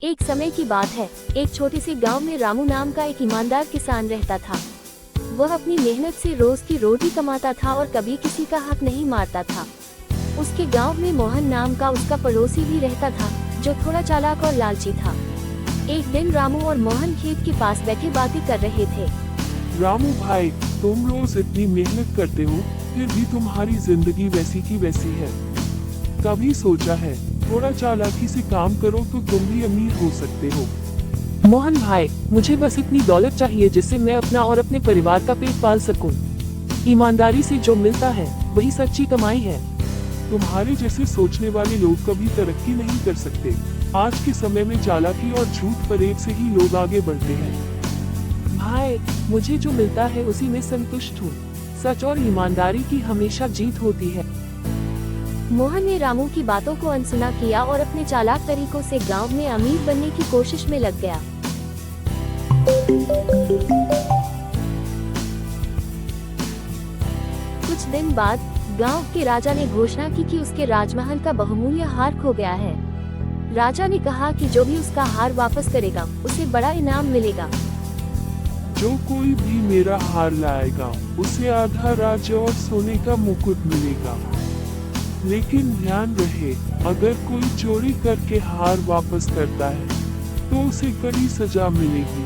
एक समय की बात है, एक छोटे से गांव में रामू नाम का एक ईमानदार किसान रहता था। वह अपनी मेहनत से रोज की रोटी कमाता था और कभी किसी का हक नहीं मारता था। उसके गांव में मोहन नाम का उसका पड़ोसी भी रहता था, जो थोड़ा चालाक और लालची था। एक दिन रामू और मोहन खेत के पास बैठे बातें कर रहे थे। रामू भाई, तुम रोज इतनी मेहनत करते हो, फिर भी तुम्हारी जिंदगी वैसी की वैसी है। कभी सोचा है थोड़ा चालाकी से काम करो तो तुम भी अमीर हो सकते हो? मोहन भाई, मुझे बस इतनी दौलत चाहिए जिससे मैं अपना और अपने परिवार का पेट पाल सकूं। ईमानदारी से जो मिलता है वही सच्ची कमाई है। तुम्हारे जैसे सोचने वाले लोग कभी तरक्की नहीं कर सकते। आज के समय में चालाकी और झूठ फरेब से ही लोग आगे बढ़ते हैं। भाई, मुझे जो मिलता है उसी में संतुष्ट हूँ। सच और ईमानदारी की हमेशा जीत होती है। मोहन ने रामू की बातों को अनसुना किया और अपने चालाक तरीकों से गांव में अमीर बनने की कोशिश में लग गया। कुछ दिन बाद गांव के राजा ने घोषणा की कि उसके राजमहल का बहुमूल्य हार खो गया है। राजा ने कहा कि जो भी उसका हार वापस करेगा उसे बड़ा इनाम मिलेगा। जो कोई भी मेरा हार लाएगा उसे आधा राज्य और सोने का मुकुट मिलेगा। लेकिन ध्यान रहे, अगर कोई चोरी करके हार वापस करता है तो उसे कड़ी सजा मिलेगी।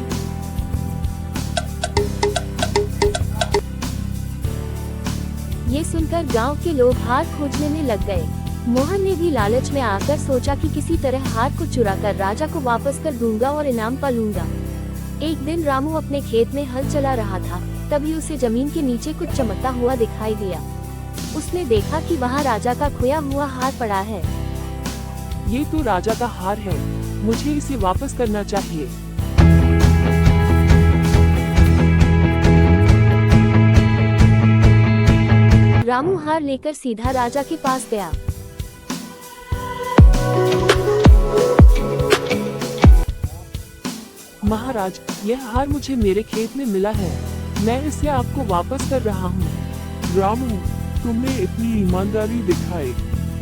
ये सुनकर गांव के लोग हार खोजने में लग गए। मोहन ने भी लालच में आकर सोचा कि किसी तरह हार को चुराकर राजा को वापस कर दूंगा और इनाम पालूंगा। एक दिन रामू अपने खेत में हल चला रहा था, तभी उसे जमीन के नीचे कुछ चमकता हुआ दिखाई दिया। उसने देखा कि वहाँ राजा का खोया हुआ हार पड़ा है। ये तो राजा का हार है, मुझे इसे वापस करना चाहिए। रामू हार लेकर सीधा राजा के पास गया। महाराज, यह हार मुझे मेरे खेत में मिला है, मैं इसे आपको वापस कर रहा हूँ। रामू, तुमने इतनी ईमानदारी दिखाई,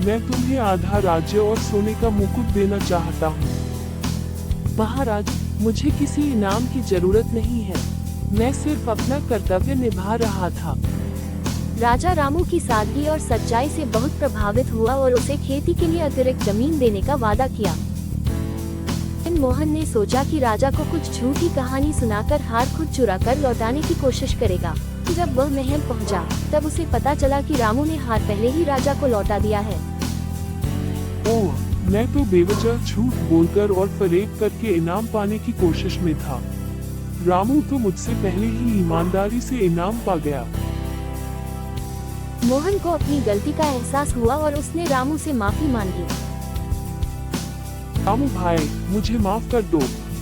मैं तुम्हें आधा राज्य और सोने का मुकुट देना चाहता हूँ। महाराज, मुझे किसी इनाम की जरूरत नहीं है, मैं सिर्फ अपना कर्तव्य निभा रहा था। राजा रामू की सादगी और सच्चाई से बहुत प्रभावित हुआ और उसे खेती के लिए अतिरिक्त जमीन देने का वादा किया। मोहन ने सोचा कि राजा को कुछ झूठी कहानी सुनाकर हार खुद चुराकर लौटाने की कोशिश करेगा। जब वह महल पहुंचा, तब उसे पता चला कि रामू ने हार पहले ही राजा को लौटा दिया है। ओह, मैं तो बेवजह झूठ बोलकर और फरेब करके इनाम पाने की कोशिश में था। रामू तो मुझसे पहले ही ईमानदारी से इनाम पा गया। मोहन को अपनी गलती का एहसास हुआ और उसने रामू से माफी मांगी। रामू भाई, मुझे माफ कर दो,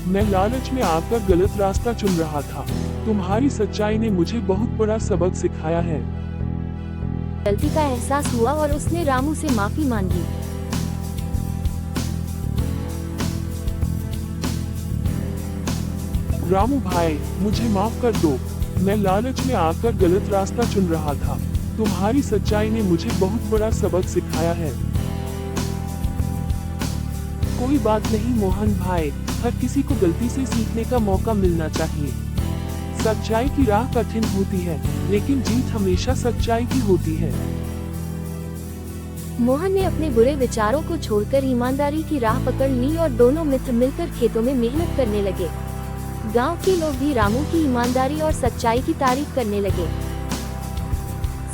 मैं लालच में आकर गलत रास्ता चुन रहा था। तुम्हारी सच्चाई ने मुझे बहुत बड़ा सबक सिखाया है। गलती का एहसास हुआ और उसने रामू से माफी मांगी। रामू भाई, मुझे माफ कर दो, मैं लालच में आकर गलत रास्ता चुन रहा था। तुम्हारी सच्चाई ने मुझे बहुत बड़ा सबक सिखाया है। कोई बात नहीं मोहन भाई, हर किसी को गलती से सीखने का मौका मिलना चाहिए। सच्चाई की राह कठिन होती है, लेकिन जीत हमेशा सच्चाई की होती है। मोहन ने अपने बुरे विचारों को छोड़कर ईमानदारी की राह पकड़ ली और दोनों मित्र मिलकर खेतों में मेहनत करने लगे। गांव के लोग भी रामू की ईमानदारी और सच्चाई की तारीफ करने लगे।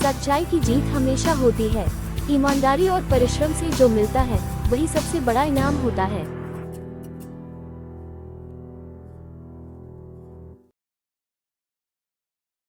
सच्चाई की जीत हमेशा होती है। ईमानदारी और परिश्रम से जो मिलता है वही सबसे बड़ा इनाम होता है।